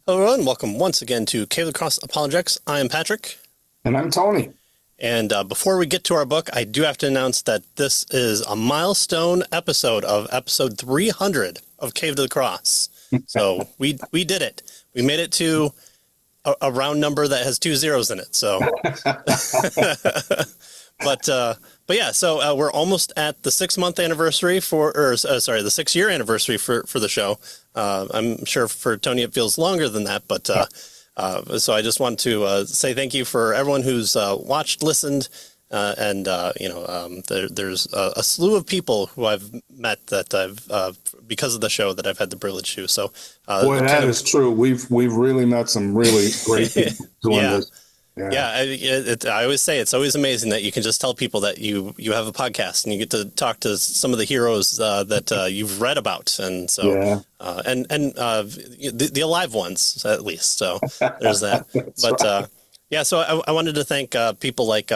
Hello, everyone. Welcome once again to Cave of the Cross Apologetics. I am Patrick. And I'm Tony. And before we get to our book, I do have to announce that this is a milestone episode of episode 300 of Cave to the Cross. So we did it. We made it to a round number that has 2 zeros in it. So, but yeah, so we're almost at the 6-month anniversary the 6-year anniversary for the show. I'm sure for Tony it feels longer than that, but so I just want to say thank you for everyone who's watched, listened, and there's a slew of people who I've met that I've because of the show that I've had the privilege to. So, boy, that is true. We've really met some really great people doing this. I always say it's always amazing that you can just tell people that you have a podcast and you get to talk to some of the heroes that you've read about, and so the alive ones at least. So there's that. But right. So I wanted to thank people like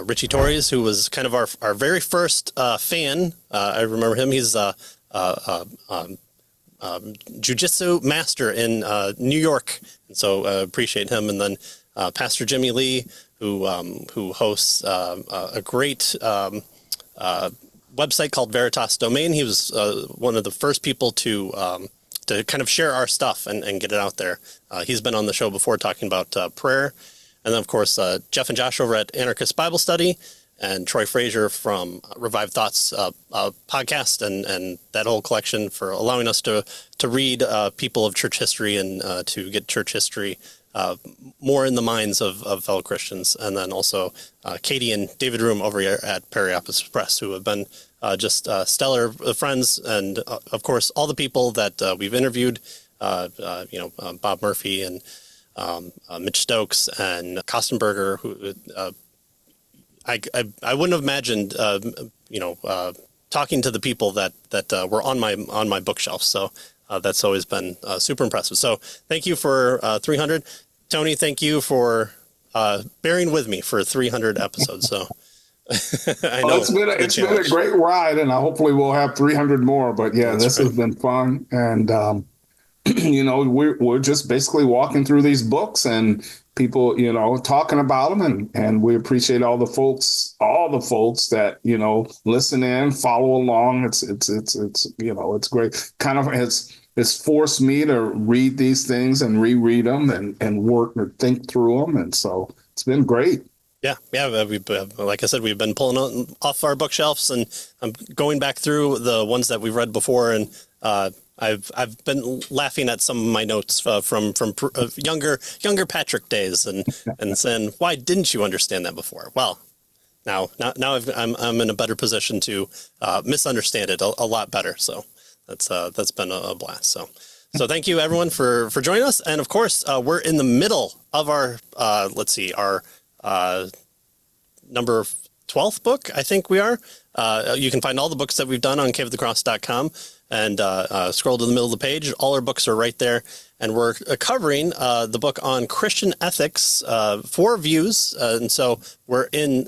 Richie Torres, who was kind of our very first fan. I remember him. He's jiu-jitsu master in New York, and so appreciate him. And then Pastor Jimmy Lee, who hosts a great website called Veritas Domain. He was one of the first people to kind of share our stuff and get it out there. He's been on the show before talking about prayer. And then, of course, Jeff and Josh over at Anarchist Bible Study, and Troy Frazier from Revived Thoughts podcast and that whole collection for allowing us to read people of church history and to get church history more in the minds of fellow Christians. And then also Katie and David Room over here at Periopus Press, who have been just stellar friends. And of course, all the people that we've interviewed, Bob Murphy and Mitch Stokes and Kostenberger, who I wouldn't have imagined, talking to the people that were on my bookshelf. So that's always been super impressive. So thank you for 300. Tony, thank you for bearing with me for 300 episodes. So I know it's been a great ride, and hopefully we'll have 300 more. But yeah, this has been fun. And, we're just basically walking through these books and people, talking about them. And we appreciate all the folks that, listen in, follow along. It's great. Kind of it's forced me to read these things and reread them and work and think through them. And so it's been great. Yeah. Like I said, we've been pulling off our bookshelves, and I'm going back through the ones that we've read before. And I've been laughing at some of my notes from younger Patrick days, and saying, why didn't you understand that before? Well, now I'm in a better position to misunderstand it a lot better. So that's been a blast. So thank you everyone for joining us. And of course, we're in the middle of our number 12th book, I think we are. You can find all the books that we've done on caveofthecross.com and scroll to the middle of the page. All our books are right there. And we're covering the book on Christian ethics, 4 views. And so we're in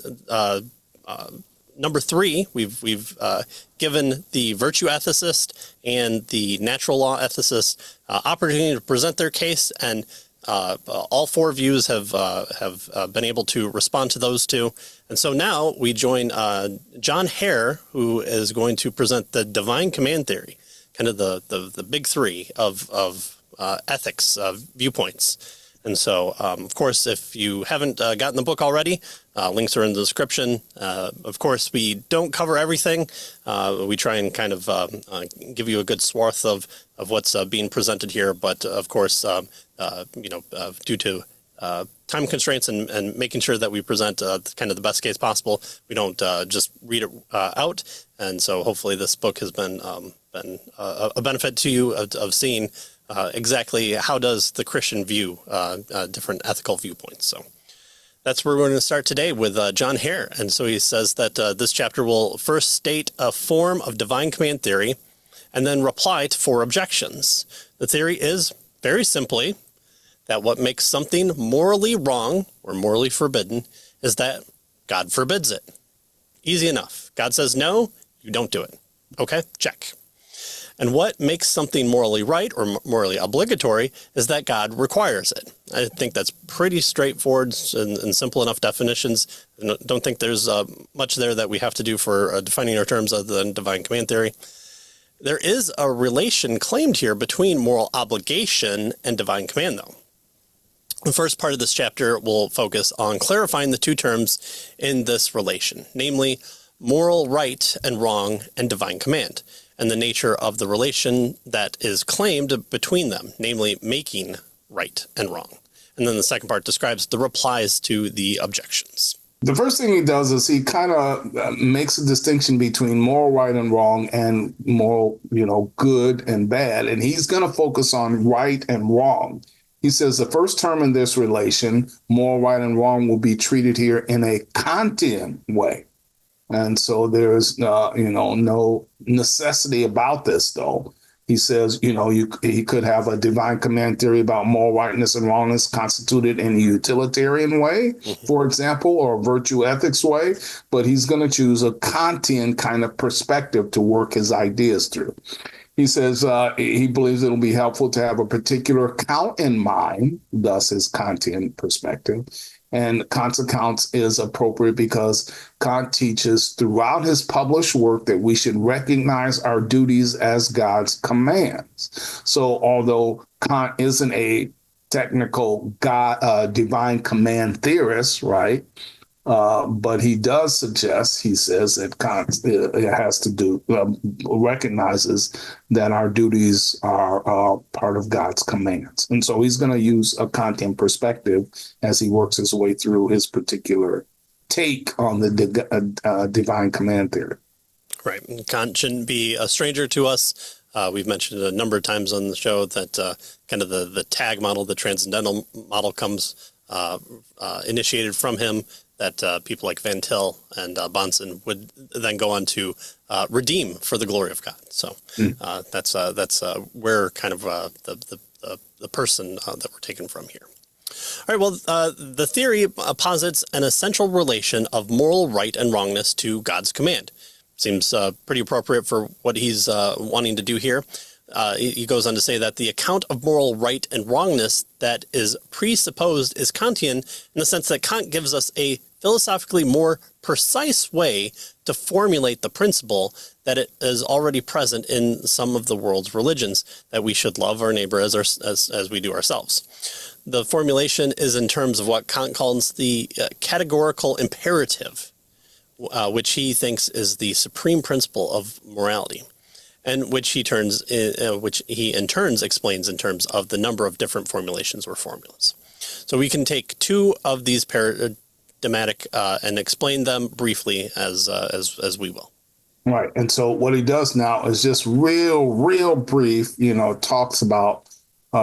number 3. We've given the virtue ethicist and the natural law ethicist opportunity to present their case, and all 4 views have been able to respond to those 2. And so now we join John Hare, who is going to present the divine command theory, kind of the big 3 of ethics viewpoints. And so, of course, if you haven't gotten the book already, links are in the description. Of course, we don't cover everything. We try and kind of give you a good swath of what's being presented here. But of course, due to time constraints and making sure that we present kind of the best case possible, we don't just read it out. And so hopefully this book has been a benefit to you of seeing exactly how does the Christian view different ethical viewpoints. So that's where we're going to start today with John Hare. And so he says that this chapter will first state a form of divine command theory and then reply to 4 objections. The theory is very simply that what makes something morally wrong or morally forbidden is that God forbids it. Easy enough. God says no, you don't do it. Okay, check. And what makes something morally right or morally obligatory is that God requires it. I think that's pretty straightforward and simple enough definitions. I don't think there's much there that we have to do for defining our terms other than divine command theory. There is a relation claimed here between moral obligation and divine command, though. The first part of this chapter will focus on clarifying the two terms in this relation, namely moral right and wrong and divine command, and the nature of the relation that is claimed between them, namely making right and wrong. And then the second part describes the replies to the objections. The first thing he does is he kind of makes a distinction between moral right and wrong and moral, good and bad. And he's going to focus on right and wrong. He says the first term in this relation, moral right and wrong, will be treated here in a Kantian way. And so there's, no necessity about this, though. He says, he could have a divine command theory about moral rightness and wrongness constituted in a utilitarian way, for example, or a virtue ethics way. But he's going to choose a Kantian kind of perspective to work his ideas through. He says he believes it'll be helpful to have a particular count in mind, thus his Kantian perspective. And Kant's account is appropriate because Kant teaches throughout his published work that we should recognize our duties as God's commands. So although Kant isn't a technical divine command theorist, right? But he does suggest, he says, that Kant has to do, recognizes that our duties are part of God's commands. And so he's going to use a Kantian perspective as he works his way through his particular take on the divine command theory. Right. Kant shouldn't be a stranger to us. We've mentioned it a number of times on the show that kind of the tag model, the transcendental model comes initiated from him, that people like Van Til and Bonson would then go on to redeem for the glory of God. So that's where kind of the person that we're taken from here. All right, well, the theory posits an essential relation of moral right and wrongness to God's command. Seems pretty appropriate for what he's wanting to do here. He goes on to say that the account of moral right and wrongness that is presupposed is Kantian in the sense that Kant gives us a philosophically more precise way to formulate the principle that it is already present in some of the world's religions, that we should love our neighbor as we do ourselves. The formulation is in terms of what Kant calls the categorical imperative, which he thinks is the supreme principle of morality, and which he in turn explains in terms of the number of different formulations or formulas. So we can take two of these paradigmatic and explain them briefly as we will. Right. And so what he does now is just real brief, talks about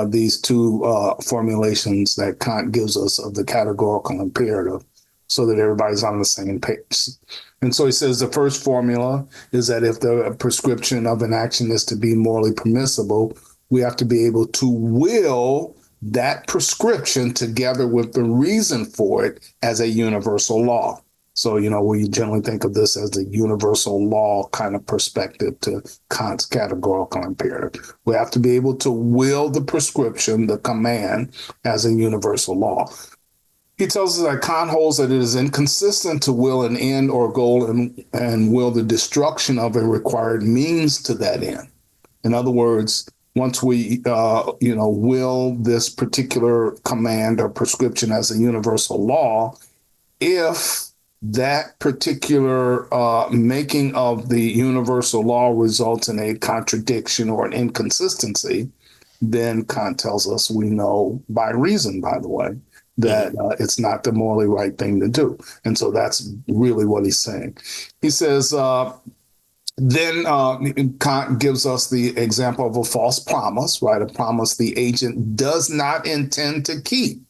these two formulations that Kant gives us of the categorical imperative, so that everybody's on the same page. And so he says the first formula is that if the prescription of an action is to be morally permissible, we have to be able to will that prescription together with the reason for it as a universal law. So, we generally think of this as the universal law kind of perspective to Kant's categorical imperative. We have to be able to will the prescription, the command, as a universal law. He tells us that Kant holds that it is inconsistent to will an end or goal and will the destruction of a required means to that end. In other words, once we, will this particular command or prescription as a universal law, if that particular making of the universal law results in a contradiction or an inconsistency, then Kant tells us we know by reason, by the way, that it's not the morally right thing to do. And so that's really what he's saying. He says, then Kant gives us the example of a false promise, right? A promise the agent does not intend to keep.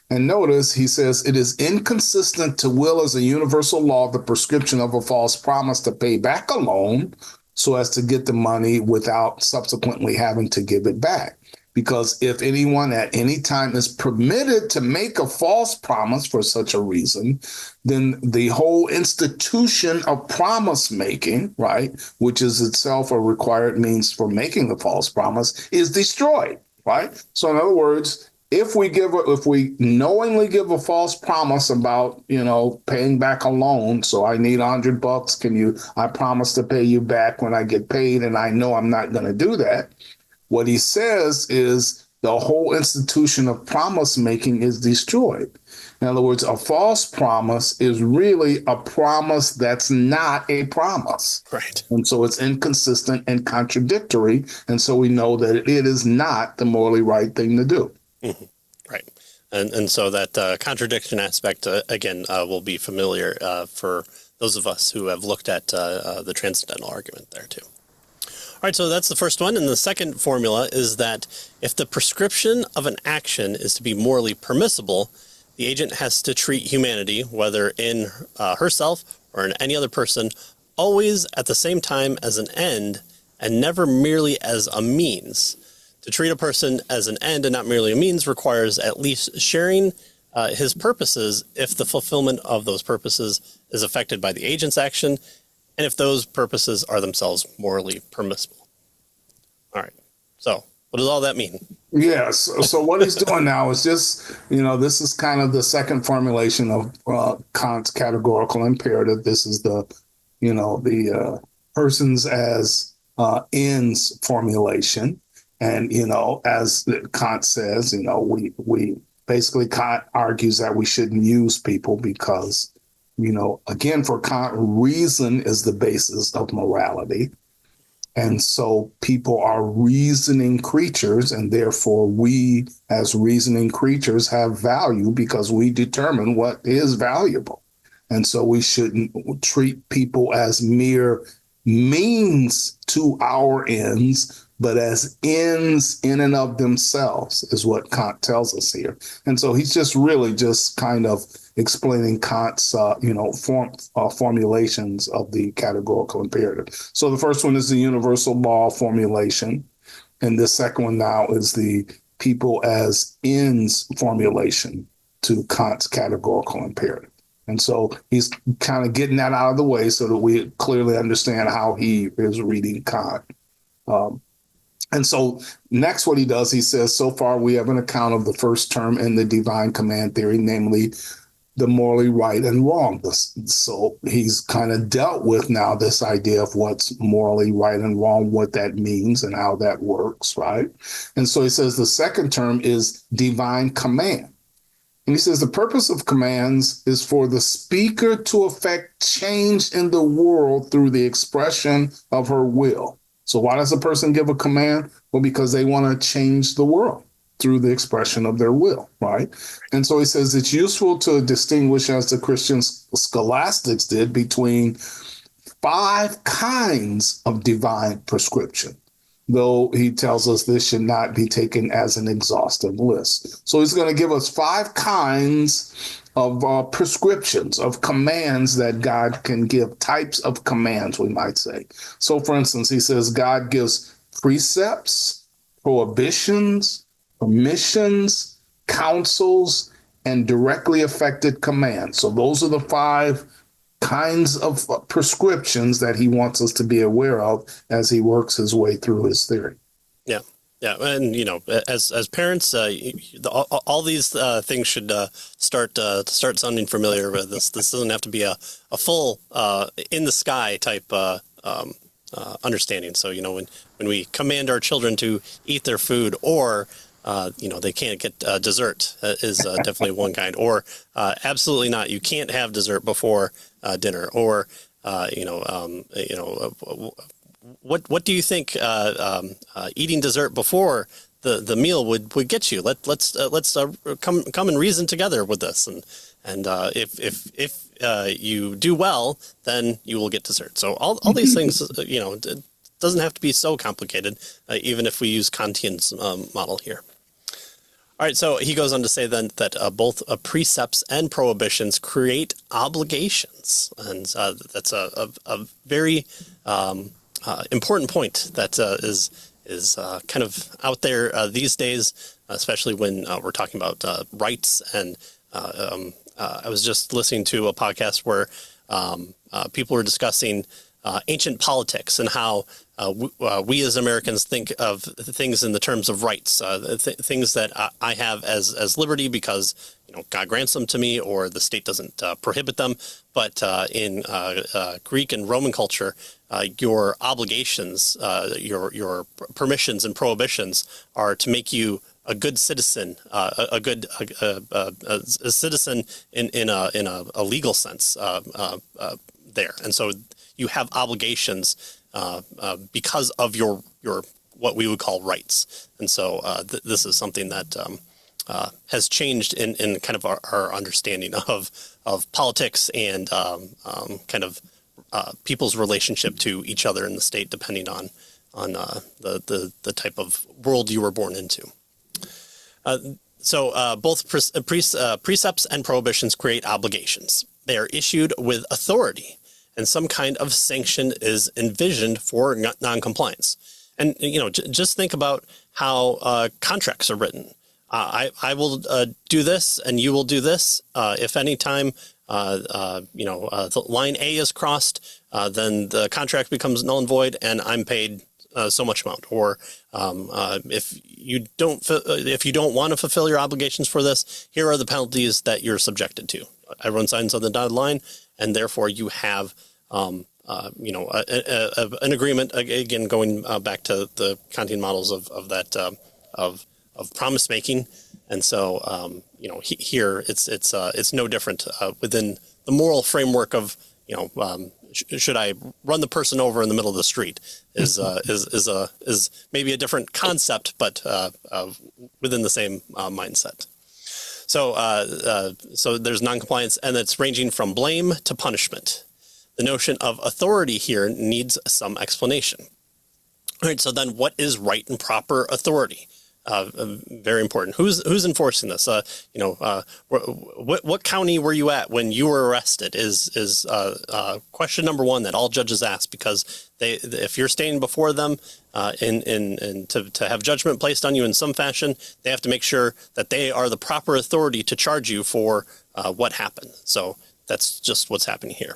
And notice he says it is inconsistent to will as a universal law the prescription of a false promise to pay back a loan so as to get the money without subsequently having to give it back. because if anyone at any time is permitted to make a false promise for such a reason, then the whole institution of promise making, right, which is itself a required means for making the false promise, is destroyed, right? So in other words, if we knowingly give a false promise about, paying back a loan, so I need $100, I promise to pay you back when I get paid, and I know I'm not going to do that. What he says is the whole institution of promise making is destroyed. In other words, a false promise is really a promise that's not a promise. Right. And so it's inconsistent and contradictory. And so we know that it is not the morally right thing to do. Mm-hmm. Right. And so that contradiction aspect, again, will be familiar for those of us who have looked at the transcendental argument there too. All right, so that's the first one. And the second formula is that if the prescription of an action is to be morally permissible, the agent has to treat humanity, whether in herself or in any other person, always at the same time as an end and never merely as a means. To treat a person as an end and not merely a means requires at least sharing his purposes if the fulfillment of those purposes is affected by the agent's action, and if those purposes are themselves morally permissible. All right. So what does all that mean? Yes. So what he's doing now is just, this is kind of the second formulation of Kant's categorical imperative. This is the persons as ends formulation. And, as Kant says, we basically Kant argues that we shouldn't use people because, again, for Kant, reason is the basis of morality. And so people are reasoning creatures, and therefore we as reasoning creatures have value because we determine what is valuable. And so we shouldn't treat people as mere means to our ends, but as ends in and of themselves is what Kant tells us here. And so he's just really just kind of explaining Kant's, formulations of the categorical imperative. So the first one is the universal law formulation. And the second one now is the people as ends formulation to Kant's categorical imperative. And so he's kind of getting that out of the way so that we clearly understand how he is reading Kant. And so next what he does, he says, so far we have an account of the first term in the divine command theory, namely the morally right and wrong. So he's kind of dealt with now this idea of what's morally right and wrong, what that means and how that works, right? And so he says the second term is divine command. And he says the purpose of commands is for the speaker to effect change in the world through the expression of her will. So why does a person give a command? Well, because they want to change the world through the expression of their will, right? And so he says it's useful to distinguish, as the Christian scholastics did, between 5 kinds of divine prescription, though he tells us this should not be taken as an exhaustive list. So he's going to give us 5 kinds of prescriptions, of commands that God can give, types of commands, we might say. So, for instance, he says God gives precepts, prohibitions, permissions, counsels, and directly affected commands. So those are the 5 kinds of prescriptions that he wants us to be aware of as he works his way through his theory. Yeah. Yeah, and as parents, all these things should start sounding familiar with this. This doesn't have to be a full in the sky type understanding. So when we command our children to eat their food, or they can't get dessert is definitely one kind, or absolutely not, you can't have dessert before dinner, or What do you think eating dessert before the meal would get you? Let's come and reason together with this, and if you do well, then you will get dessert. So all these things, it doesn't have to be so complicated, even if we use Kantian's model here. All right, so he goes on to say then that both precepts and prohibitions create obligations, and that's a very important point that is kind of out there these days, especially when we're talking about rights. And I was just listening to a podcast where people were discussing ancient politics and how we as Americans think of things in the terms of rights, things that I have as liberty because God grants them to me, or the state doesn't prohibit them. But in Greek and Roman culture, your obligations, your permissions and prohibitions are to make you a good citizen, a citizen in a legal sense there. And so you have obligations because of your what we would call rights. And so this is something that has changed in kind of our understanding of politics and kind of people's relationship to each other in the state, depending on the type of world you were born into. So both precepts and prohibitions create obligations. They are issued with authority, and some kind of sanction is envisioned for noncompliance. And just think about how contracts are written. I will do this, and you will do this. If any time the line A is crossed, then the contract becomes null and void, and I'm paid so much amount. Or if you don't want to fulfill your obligations for this, here are the penalties that you're subjected to. Everyone signs on the dotted line, and therefore you have an agreement. Again, going back to the Kantian models of promise making. And so here it's no different within the moral framework of should I run the person over in the middle of the street is maybe a different concept, but within the same mindset. So there's noncompliance, and it's ranging from blame to punishment. The notion of authority here needs some explanation. All right, so then what is right and proper authority? Very important. Who's enforcing this? What county were you at when you were arrested? Is question number one that all judges ask, because if you're standing before them to have judgment placed on you in some fashion, they have to make sure that they are the proper authority to charge you for what happened. So that's just what's happening here.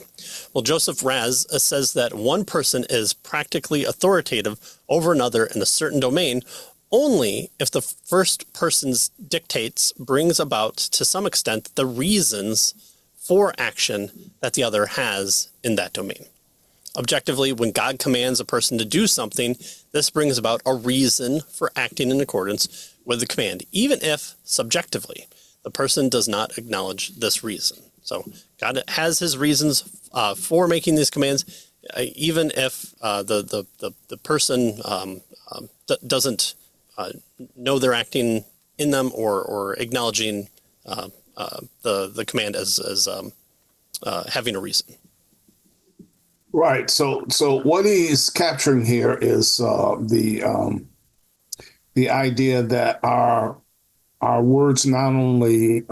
Well, Joseph Raz says that one person is practically authoritative over another in a certain domain only if the first person's dictates brings about to some extent the reasons for action that the other has in that domain. Objectively, when God commands a person to do something, this brings about a reason for acting in accordance with the command, even if subjectively the person does not acknowledge this reason. So God has his reasons for making these commands, even if the person doesn't know they're acting in them or acknowledging the command as having a reason. Right. So what he's capturing here is the idea that our words not only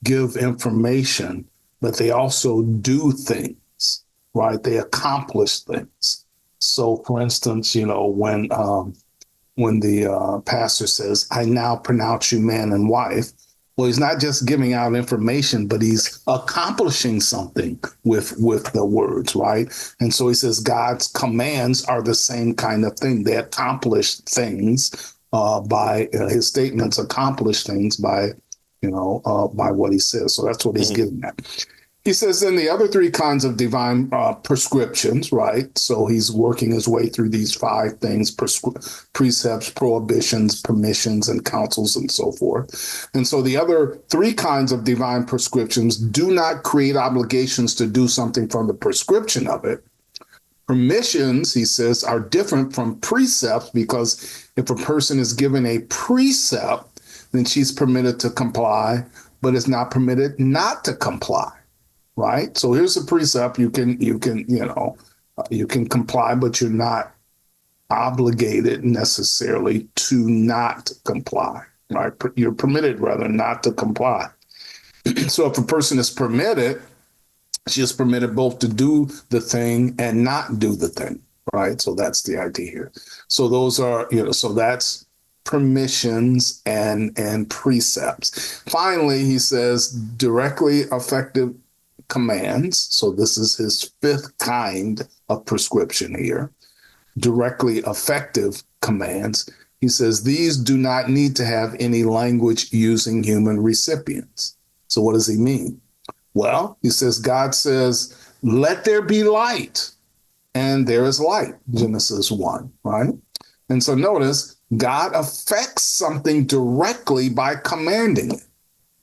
give information, but they also do things. Right. They accomplish things. So, for instance, when the pastor says, "I now pronounce you man and wife," well, he's not just giving out information, but he's accomplishing something with the words, right? And so he says God's commands are the same kind of thing. They accomplish things by his statements, accomplish things by what he says. So that's what he's getting at. He says then the other three kinds of divine prescriptions, right? So he's working his way through these five things: precepts, prohibitions, permissions, and counsels, and so forth. And so the other three kinds of divine prescriptions do not create obligations to do something from the prescription of it. Permissions, he says, are different from precepts, because if a person is given a precept, then she's permitted to comply, but is not permitted not to comply. Right. So here's a precept. You can comply, but you're not obligated necessarily to not comply. Right. You're permitted rather not to comply. So if a person is permitted, she is permitted both to do the thing and not do the thing. right? So that's the idea here. So those are, so that's permissions and precepts. Finally, he says directly effective commands. So this is his fifth kind of prescription here. Directly effective commands. He says these do not need to have any language using human recipients. So what does he mean? Well, he says, God says, let there be light, and there is light, Genesis 1, right? And so notice, God affects something directly by commanding it.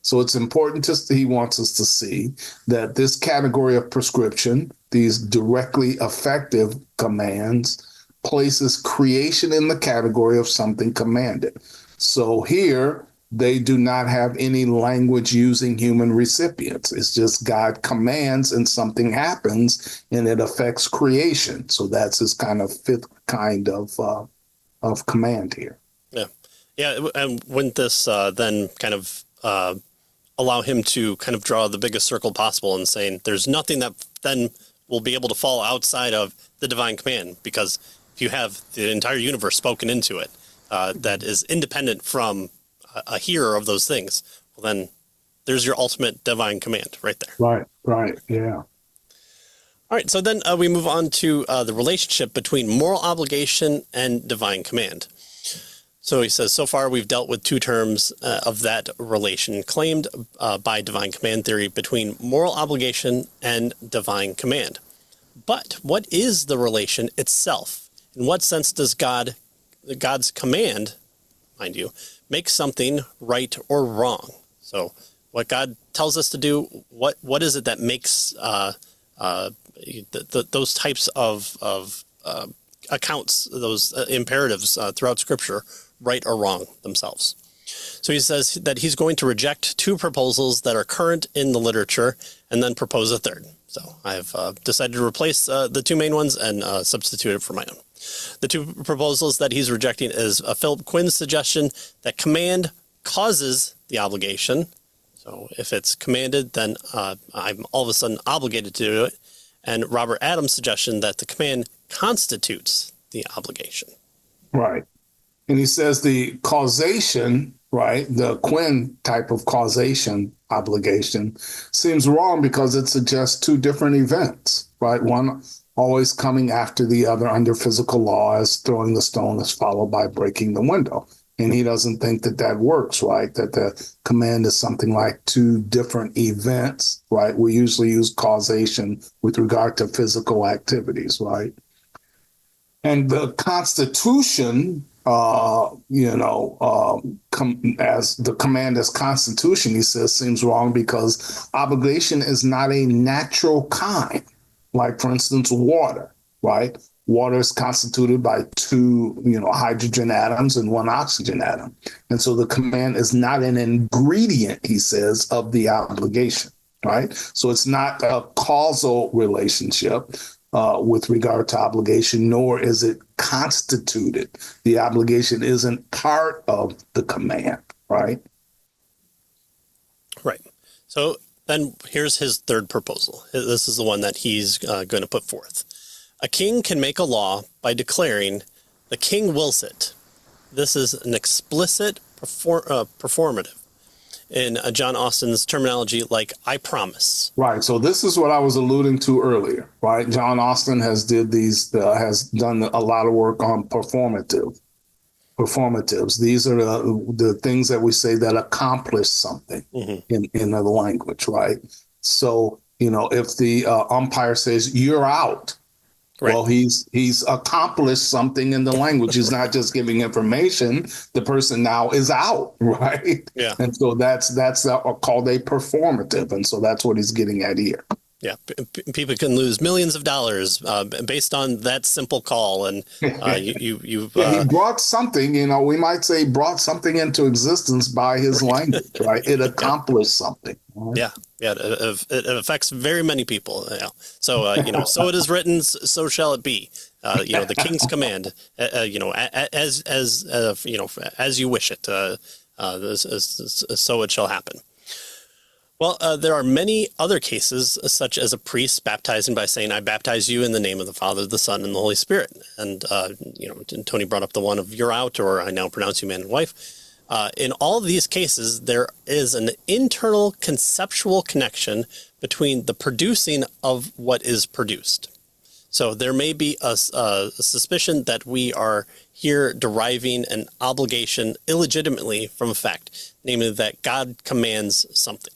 So it's important he wants us to see that this category of prescription, these directly effective commands, places creation in the category of something commanded. So here, they do not have any language using human recipients. It's just God commands and something happens and it affects creation. So that's his kind of fifth kind of command here. Yeah. Yeah. And wouldn't this then kind of allow him to kind of draw the biggest circle possible and saying there's nothing that then will be able to fall outside of the divine command, because if you have the entire universe spoken into it that is independent from a hearer of those things, well, then there's your ultimate divine command right there. Right. Yeah. All right. So then we move on to the relationship between moral obligation and divine command. So he says, so far we've dealt with two terms of that relation claimed by divine command theory between moral obligation and divine command. But what is the relation itself? In what sense does God's command, mind you, make something right or wrong? So what God tells us to do, what is it that makes those types of accounts, those imperatives throughout Scripture, right or wrong themselves? So he says that he's going to reject two proposals that are current in the literature and then propose a third. So I've decided to replace the two main ones and substitute it for my own. The two proposals that he's rejecting is Philip Quinn's suggestion that command causes the obligation. So if it's commanded, then I'm all of a sudden obligated to do it. And Robert Adams' suggestion that the command constitutes the obligation. Right. And he says the causation, right, the Quinn type of causation obligation seems wrong because it suggests two different events, right? One always coming after the other under physical law, as throwing the stone is followed by breaking the window. And he doesn't think that works, right? That the command is something like two different events, right? We usually use causation with regard to physical activities, right? And the Constitution, as the command as Constitution, he says, seems wrong because obligation is not a natural kind. Like, for instance, water, right? Water is constituted by two, hydrogen atoms and one oxygen atom. And so the command is not an ingredient, he says, of the obligation, right? So it's not a causal relationship with regard to obligation, nor is it constituted. The obligation isn't part of the command, right? Right. So then here's his third proposal. This is the one that he's going to put forth. A king can make a law by declaring the king wills it. This is an explicit performative. In John Austin's terminology, like I promise. Right. So this is what I was alluding to earlier, right? John Austin has done a lot of work on performatives. These are the things that we say that accomplish something in the language, right? So, if the umpire says you're out, right. Well, he's accomplished something in the language. He's not just giving information. The person now is out, right? Yeah. And so that's called a performative. And so that's what he's getting at here. Yeah. People can lose millions of dollars based on that simple call. And he brought something, we might say brought something into existence by his language, right? It accomplished something. Right? Yeah. Yeah, it affects very many people. So, so it is written, so shall it be. The king's command, as you wish it, so it shall happen. Well, there are many other cases, such as a priest baptizing by saying, "I baptize you in the name of the Father, the Son, and the Holy Spirit." And, Tony brought up the one of "You're out," or "I now pronounce you man and wife." In all of these cases, there is an internal conceptual connection between the producing of what is produced. So there may be a suspicion that we are here deriving an obligation illegitimately from a fact, namely that God commands something.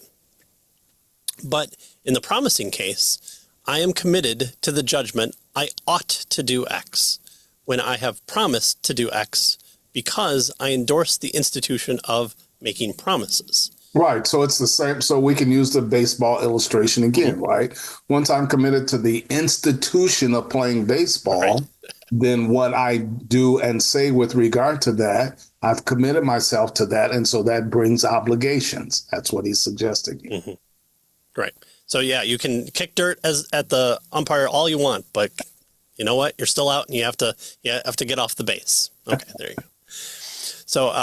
But in the promising case, I am committed to the judgment, I ought to do X, when I have promised to do X, because I endorse the institution of making promises. Right. So it's the same. So we can use the baseball illustration again, right? Once I'm committed to the institution of playing baseball, Right. then what I do and say with regard to that, I've committed myself to that. And so that brings obligations. That's what he's suggesting. Mm-hmm. Right. So, yeah, you can kick dirt at the umpire all you want, but you know what? You're still out, and you have to get off the base. Okay, there you go. So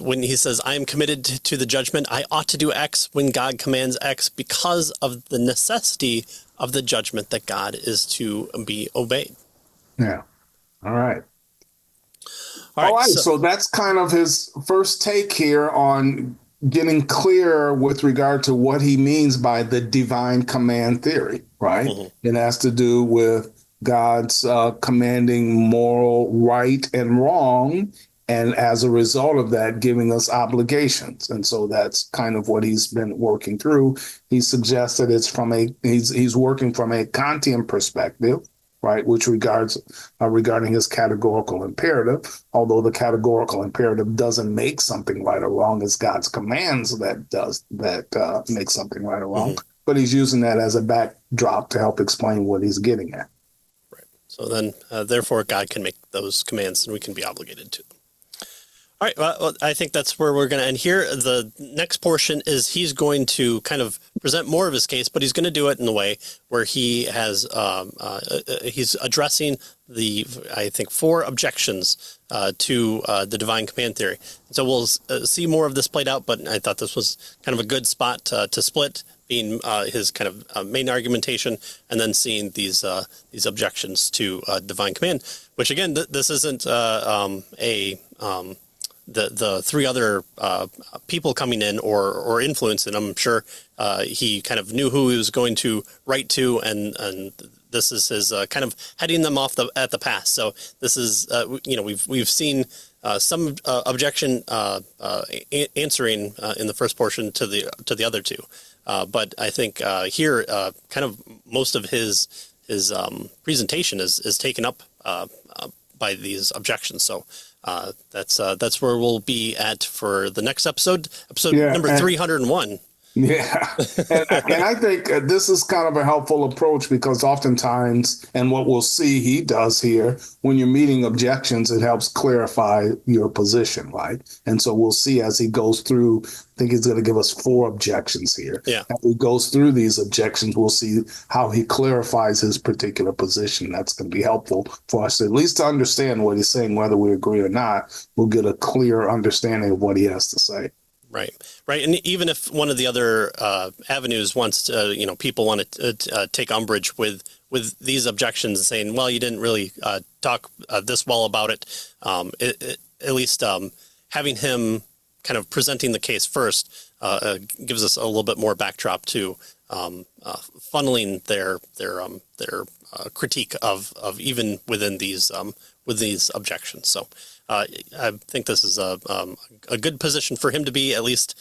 when he says, "I am committed to the judgment, I ought to do X when God commands X because of the necessity of the judgment that God is to be obeyed." Yeah. All right. All right. So that's kind of his first take here on getting clear with regard to what he means by the divine command theory, right? Mm-hmm. It has to do with God's commanding moral right and wrong, and as a result of that, giving us obligations. And so that's kind of what he's been working through. He suggests that it's he's working from a Kantian perspective, right, which regarding his categorical imperative, although the categorical imperative doesn't make something right or wrong, it's God's commands that make something right or wrong. Mm-hmm. But he's using that as a backdrop to help explain what he's getting at. Right. So then, therefore, God can make those commands and we can be obligated to them. All right, well, I think that's where we're going to end here. The next portion is he's going to kind of present more of his case, but he's going to do it in a way where he has he's addressing the, I think, 4 objections to the divine command theory. So we'll see more of this played out, but I thought this was kind of a good spot to split, being his kind of main argumentation, and then seeing these objections to divine command, which again, this isn't the 3 other people coming in or influencing. I'm sure he kind of knew who he was going to write to, and this is his kind of heading them off at the pass. So this is we've seen some objection answering in the first portion to the other 2, but I think here kind of most of his presentation is taken up by these objections. So. That's where we'll be at for the next episode number 301. Yeah. And I think this is kind of a helpful approach, because oftentimes, and what we'll see he does here, when you're meeting objections, it helps clarify your position, right? And so we'll see as he goes through, I think he's going to give us 4 objections here. Yeah. As he goes through these objections, we'll see how he clarifies his particular position. That's going to be helpful for us at least to understand what he's saying, whether we agree or not. We'll get a clear understanding of what he has to say. Right. And even if one of the other avenues wants to, people want to take umbrage with these objections and saying, well, you didn't really talk this well about it, at least having him kind of presenting the case first gives us a little bit more backdrop to funneling their critique of even within these with these objections. So I think this is a good position for him to be, at least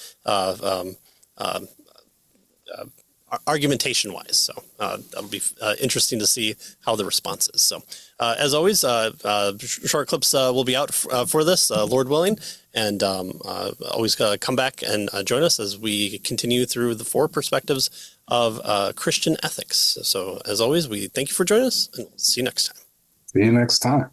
argumentation wise. So that'll be interesting to see how the response is. So as always, short clips will be out for this, Lord willing, and always come back and join us as we continue through the 4 perspectives of Christian ethics. So as always, we thank you for joining us, and we'll see you next time. See you next time.